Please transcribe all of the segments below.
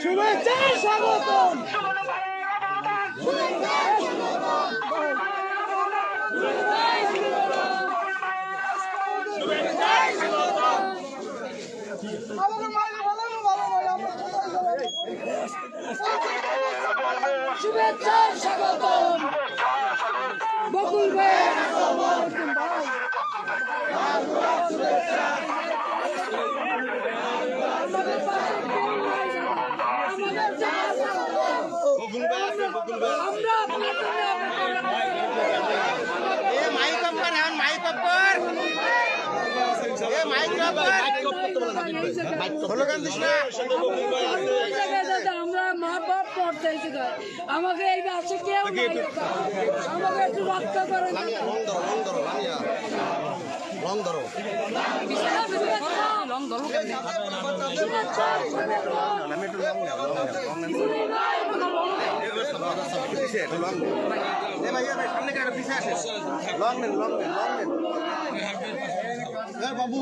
শুভেচ্ছা স্বাগতম। শুভেচ্ছা স্বাগতম বকুল ভাই। আমরা মা বাপ পড়তেছি আমাকে এই ব্যবসা কেউ আমাকে একটু রক্ষা করেন। বাবু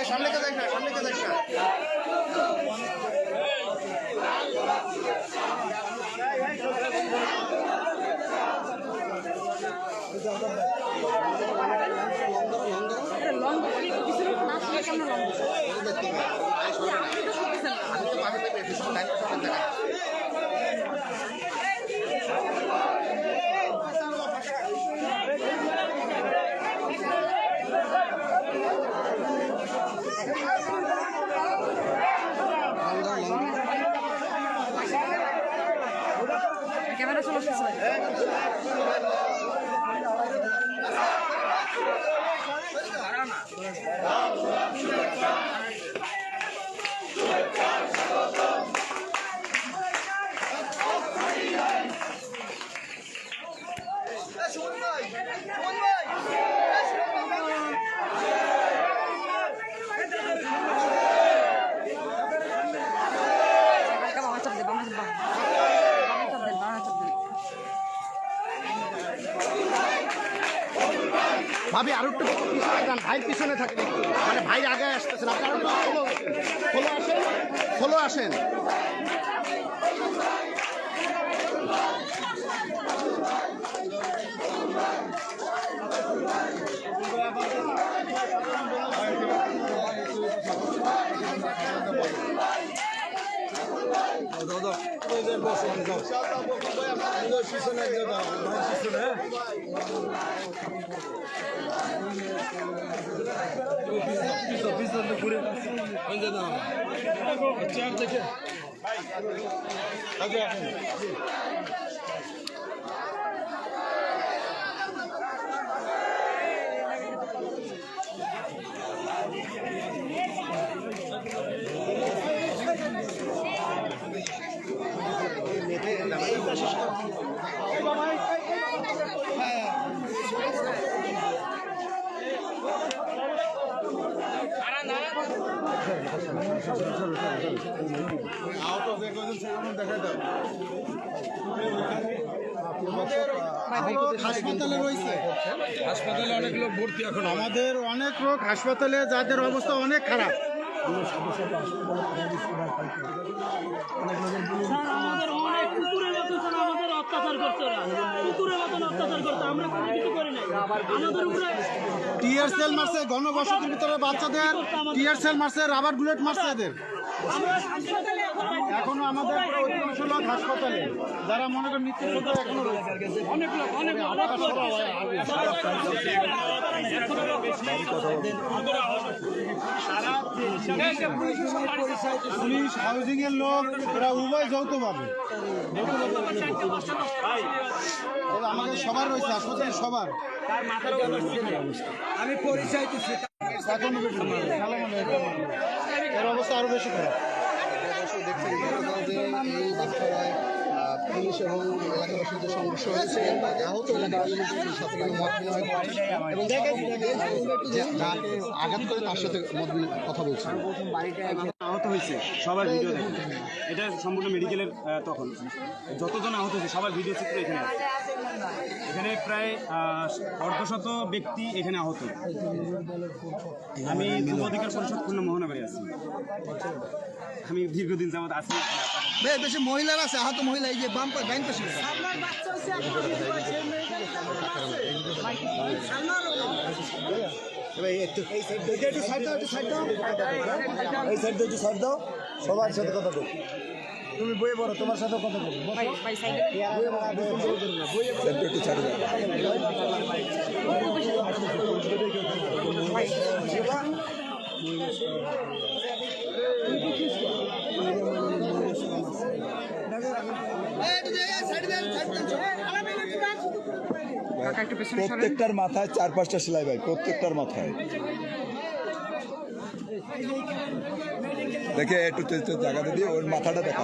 সামনে কে দেখ না, সামনে কে দেখ না। ক্যামেরা চলে আসছে। ভাবি আরো একটু পিছনে যান, ভাইয়ের পিছনে থাকেন একটু, মানে ভাই আগে আসতেছেন, আপনারা একটু ফলো আসেন। হাসপাতালে রয়েছে, হাসপাতালে অনেক লোক ভর্তি। এখন আমাদের অনেক লোক হাসপাতালে, যাদের অবস্থা অনেক খারাপ। টিয়ার সেল মারছে, গণবসতির ভিতরে বাচ্চাদের টিয়ার সেল মারছে, রাবার বুলেট মারছে এদের। এখনো আমাদের অধিকাংশ লোক হাসপাতালে, যারা মনে করেন মৃত্যু এখনো অনেক লোক পুলিশ, হাউজিং এর লোক, এরা উভয় যৌথ পাবে। আমাদের সবার রয়েছে হাসপাতালে, সবার। আমি পরিচয় দিচ্ছি, এর অবস্থা আরো বেশি খারাপ। দেখছেন এই বাচ্চারা পুলিশ এবং এলাকাবাসীর যে সংঘর্ষ হয়েছে আহত এলাকাবাসীর সাথে কিন্তু মত বিনিময় করছে এবং যে যাকে আঘাত করে তার সাথে মত বিনিময় কথা বলছে। আহত হয়েছে সবার ভিডিও দেখে, এটা সম্পূর্ণ মেডিকেলের তখন যতজন আহত হয়েছে সবার ভিডিও চিত্র এখানে আছে। এখানে প্রায় অর্ধশত ব্যক্তি এখানে আহত। আমি যুব অধিকার পরিষদ খুলনা মোহনাবাড়ি আছি, আমি দীর্ঘদিন যাবত আছি। বেশি মহিলারা আছে, আহত মহিলা এই যে বাম ব্যাংক পাশে সবার সাথে কথা বল, তুমি বইয়ে পড়ো, তোমার সাথে কথা বলো। প্রত্যেকটার মাথায় 4-5টা সেলাই ভাই, প্রত্যেকটার মাথায় দেখে একটু জায়গাতে দিয়ে ওর মাথাটা দেখা।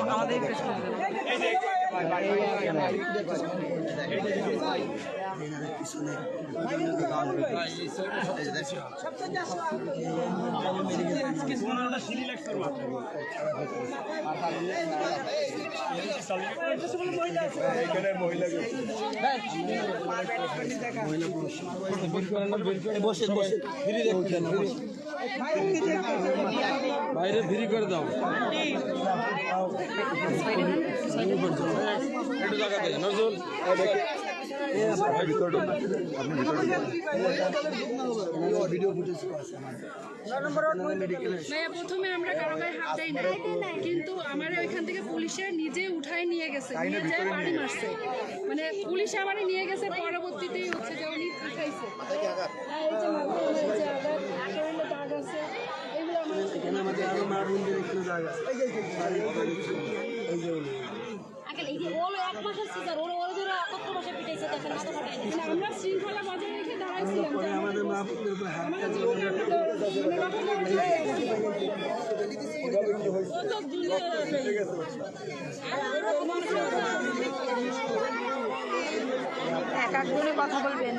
বাইরে ফ্রি করে দাও, একটু জায়গা দেয় নজরুল। প্রথমে আমরা কারো গায়ে হাত দেই না, কিন্তু আমার ওইখান থেকে পুলিশে নিজে উঠায় নিয়ে গেছে, নিয়ে যায় বাড়ি মারছে, মানে পুলিশে আমার নিয়ে গেছে। পরবর্তীতেই হচ্ছে যে উনি উঠাইছে, এই যে মাথায় এই যে আঘাত, শরীরে দাগ আছে, এগুলো আমরা শৃঙ্খলা বজায় রেখে একজনে কথা বলবেন।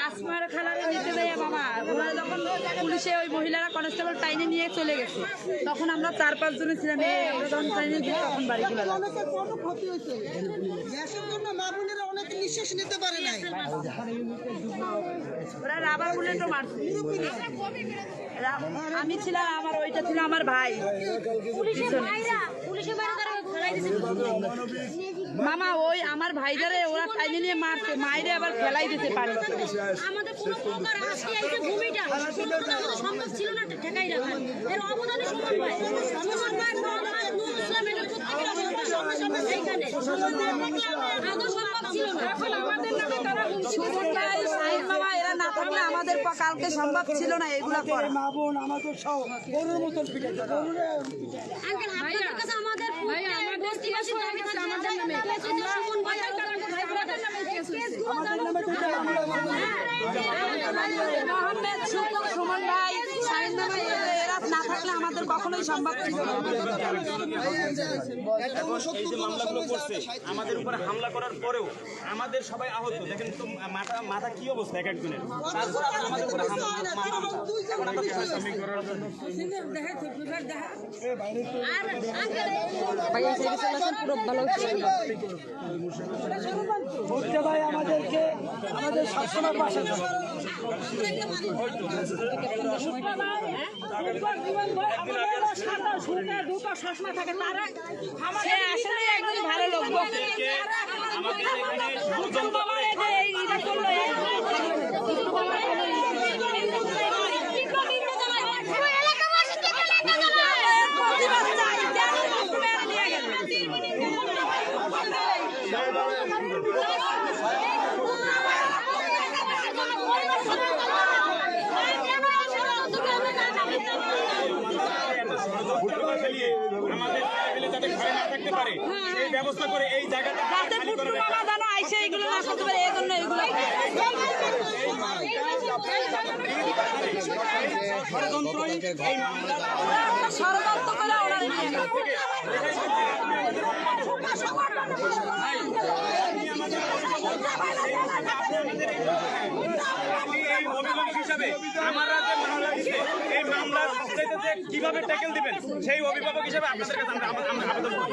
আসমার খালারে নিতে দেয় বাবা, ওরা যখন পুলিশে ওই মহিলারা কনস্টেবল টাইনে নিয়ে চলে গেছে, তখন আমরা 4-5 জনে ছিলাম। আমরা যখন টাইনে দিই তখন বাড়ি চলে গেলাম। নিঃশ্বাস নিতে পারে নাই, ওরা রাবার বুলেটও মারছে। আমি ছিলাম, আমার ওইটা ছিল আমার ভাই। মামা ওই আমার ভাইদারে ওরা টাইনে নিয়ে মারছে, মাইরে আবার ফেলাই দিতে পারে। আমাদের কোনো প্রকার আজকে এই যে ভূমিটা সম্ভব ছিল না ঠেকাই রাখা, এর অবদানে সমান পায় ইসলাম, এটা প্রত্যেকের অবদান সমান সমান সেইখানে আদৌ সম্ভব ছিল না। এখন আমাদের নামে তারা মামা এরা না থাকলে আমাদের কালকে সম্ভব ছিল না এগুলা করা। আঙ্কেল আপনাদের কাছে আমাদের বস্তিবাসীর দাবি থাকে আমাদের নামে সুমন ভাই আমাদের নামে মোহাম্মদ সুমন ভাই, শাহিন মামা এরা না থাকলে আমাদের কখনোই সম্ভব ছিল না। এই যে মামলাগুলো করছে আমাদের উপরে হামলা করার পরেও আমাদের সবাই আহত। দেখেন তো মাথা কি অবস্থা এক একজনের, তারপর আমাদের উপরে ভাই আমাদেরকে আমাদের সবসময় পাশে একদম ভালো লোক। ব্যবস্থা করে এই জায়গাটা আইসে এগুলো না করতে পারে, এই জন্য এগুলো ষড়যন্ত্রই এই মামলা ষড়যন্ত্র করে ওনারা নিয়ে গেছে। এই অভিভাবক হিসাবে আমরা যে মামলা দিচ্ছে এই মামলার কিভাবে ট্যাকেল দিবেন সেই অভিভাবক হিসাবে আপনাদের কাছে আমরা আবেদন করি।